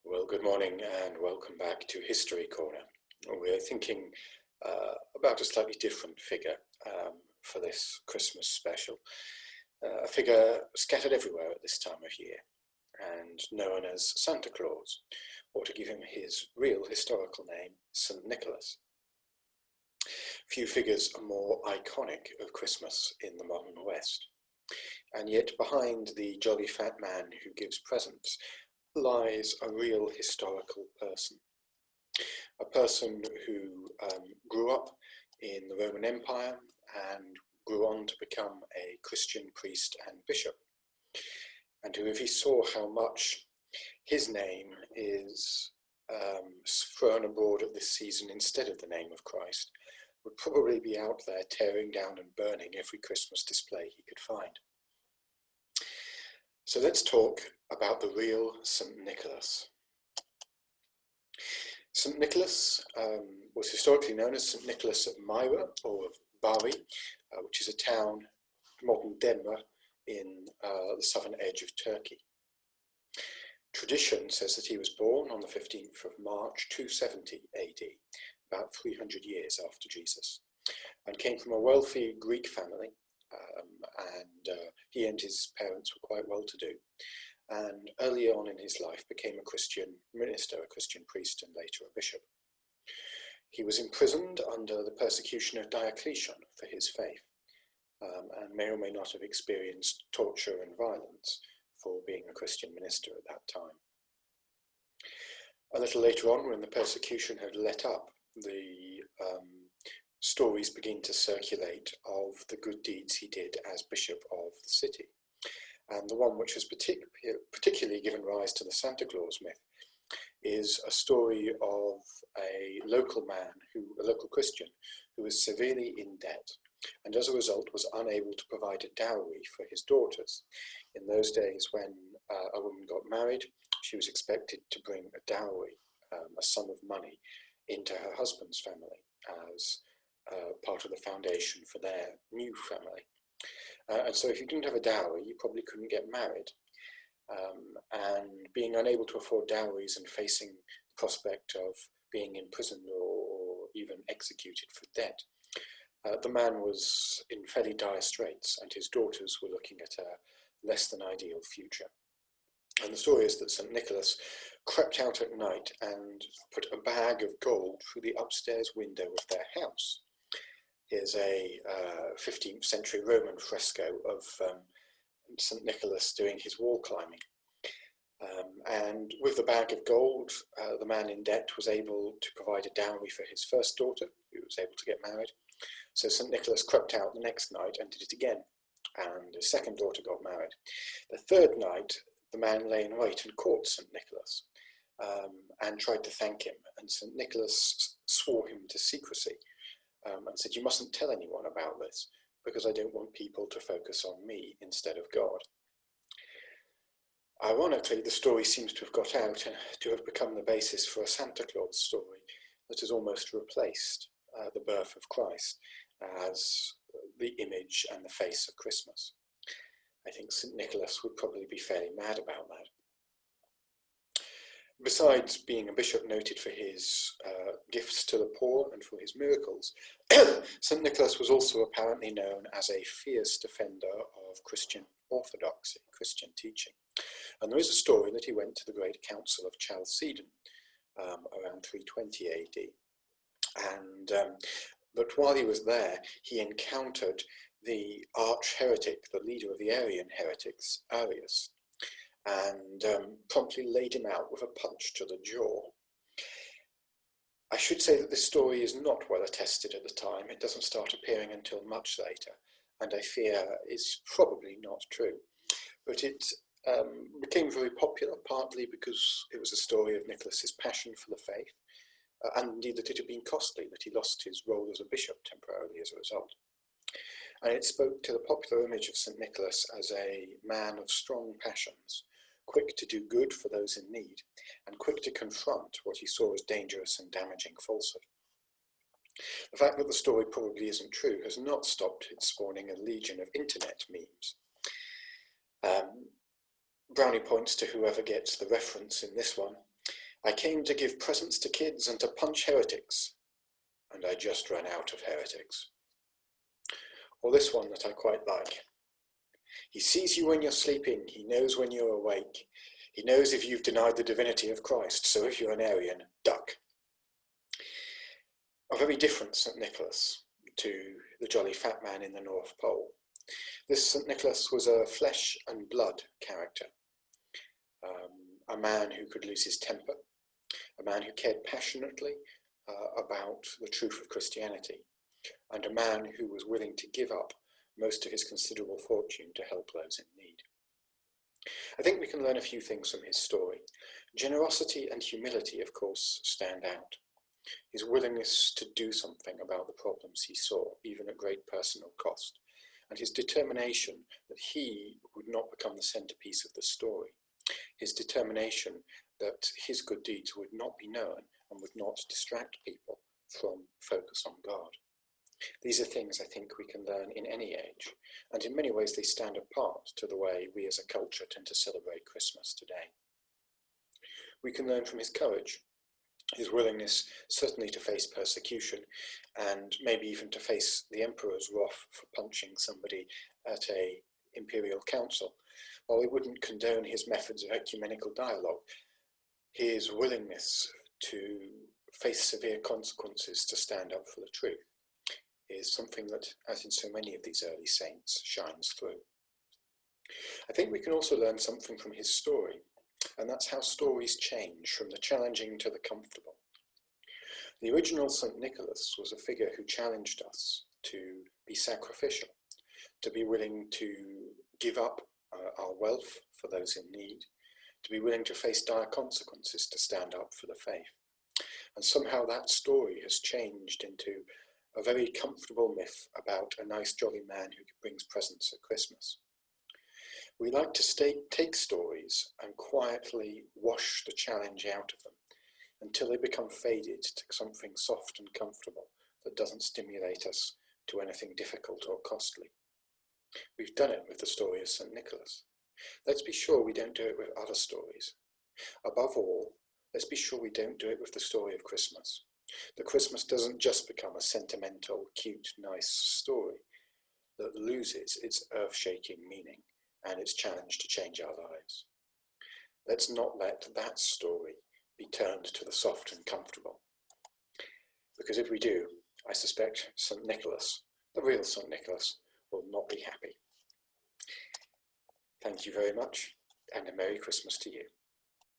Well, good morning and welcome back to History Corner. We're thinking about a slightly different figure for this Christmas special, a figure scattered everywhere at this time of year and known as Santa Claus, or to give him his real historical name, St. Nicholas. Few figures are more iconic of Christmas in the modern West, and yet behind the jolly fat man who gives presents lies a real historical person. A person who grew up in the Roman Empire and grew on to become a Christian priest and bishop, and who, if he saw how much his name is thrown abroad at this season instead of the name of Christ, would probably be out there tearing down and burning every Christmas display he could find. So let's talk about the real St. Nicholas. St. Nicholas was historically known as St. Nicholas of Myra, or of Bari, which is a town, modern Denver, in the southern edge of Turkey. Tradition says that he was born on the 15th of March 270 AD, about 300 years after Jesus, and came from a wealthy Greek family. He and his parents were quite well to do, and early on in his life became a Christian minister, a Christian priest, and later a bishop. He was imprisoned under the persecution of Diocletian for his faith, and may or may not have experienced torture and violence for being a Christian minister at that time. A little later on, when the persecution had let up, the stories begin to circulate of the good deeds he did as bishop of the city. And the one which has particularly given rise to the Santa Claus myth is a story of a local man, a local Christian, who was severely in debt, and as a result was unable to provide a dowry for his daughters. In those days, when a woman got married, she was expected to bring a dowry, a sum of money, into her husband's family as part of the foundation for their new family. And so if you didn't have a dowry, you probably couldn't get married. And being unable to afford dowries and facing the prospect of being imprisoned or even executed for debt, the man was in fairly dire straits, and his daughters were looking at a less than ideal future. And the story is that St. Nicholas crept out at night and put a bag of gold through the upstairs window of their house. Here's a 15th century Roman fresco of St. Nicholas doing his wall climbing. And with the bag of gold, the man in debt was able to provide a dowry for his first daughter, who was able to get married. So St. Nicholas crept out the next night and did it again, and his second daughter got married. The third night, the man lay in wait and caught St. Nicholas and tried to thank him, and St. Nicholas swore him to secrecy. And said, "You mustn't tell anyone about this, because I don't want people to focus on me instead of God." Ironically, the story seems to have got out and to have become the basis for a Santa Claus story that has almost replaced the birth of Christ as the image and the face of Christmas. I think St. Nicholas would probably be fairly mad about that. Besides being a bishop noted for his gifts to the poor and for his miracles, St. Nicholas was also apparently known as a fierce defender of Christian orthodoxy, Christian teaching. And there is a story that he went to the Great Council of Chalcedon around 320 AD. And that while he was there, he encountered the arch-heretic, the leader of the Arian heretics, Arius, and promptly laid him out with a punch to the jaw. I should say that this story is not well attested at the time. It doesn't start appearing until much later, and I fear is probably not true. But it became very popular, partly because it was a story of Nicholas's passion for the faith, and indeed that it had been costly, that he lost his role as a bishop temporarily as a result. And it spoke to the popular image of St. Nicholas as a man of strong passions, quick to do good for those in need, and quick to confront what he saw as dangerous and damaging falsehood. The fact that the story probably isn't true has not stopped it spawning a legion of internet memes. Brownie points to whoever gets the reference in this one. I came to give presents to kids and to punch heretics, and I just ran out of heretics. Or this one that I quite like. He sees you when you're sleeping, he knows when you're awake. He knows if you've denied the divinity of Christ, so if you're an Arian, duck. A very different St. Nicholas to the jolly fat man in the North Pole. This St. Nicholas was a flesh and blood character, a man who could lose his temper, a man who cared passionately about the truth of Christianity, and a man who was willing to give up most of his considerable fortune to help those in need. I think we can learn a few things from his story. Generosity and humility, of course, stand out. His willingness to do something about the problems he saw, even at great personal cost, and his determination that he would not become the centerpiece of the story. His determination that his good deeds would not be known and would not distract people from focus on God. These are things I think we can learn in any age, and in many ways they stand apart to the way we as a culture tend to celebrate Christmas today. We can learn from his courage, his willingness certainly to face persecution, and maybe even to face the emperor's wrath for punching somebody at an imperial council. While we wouldn't condone his methods of ecumenical dialogue, his willingness to face severe consequences to stand up for the truth is something that, as in so many of these early saints, shines through. I think we can also learn something from his story, and that's how stories change from the challenging to the comfortable. The original St. Nicholas was a figure who challenged us to be sacrificial, to be willing to give up our wealth for those in need, to be willing to face dire consequences to stand up for the faith. And somehow that story has changed into a very comfortable myth about a nice jolly man who brings presents at Christmas. We like to take stories and quietly wash the challenge out of them until they become faded to something soft and comfortable that doesn't stimulate us to anything difficult or costly. We've done it with the story of St. Nicholas. Let's be sure we don't do it with other stories. Above all, let's be sure we don't do it with the story of Christmas. That Christmas doesn't just become a sentimental, cute, nice story that loses its earth-shaking meaning and its challenge to change our lives. Let's not let that story be turned to the soft and comfortable. Because if we do, I suspect St. Nicholas, the real St. Nicholas, will not be happy. Thank you very much, and a Merry Christmas to you.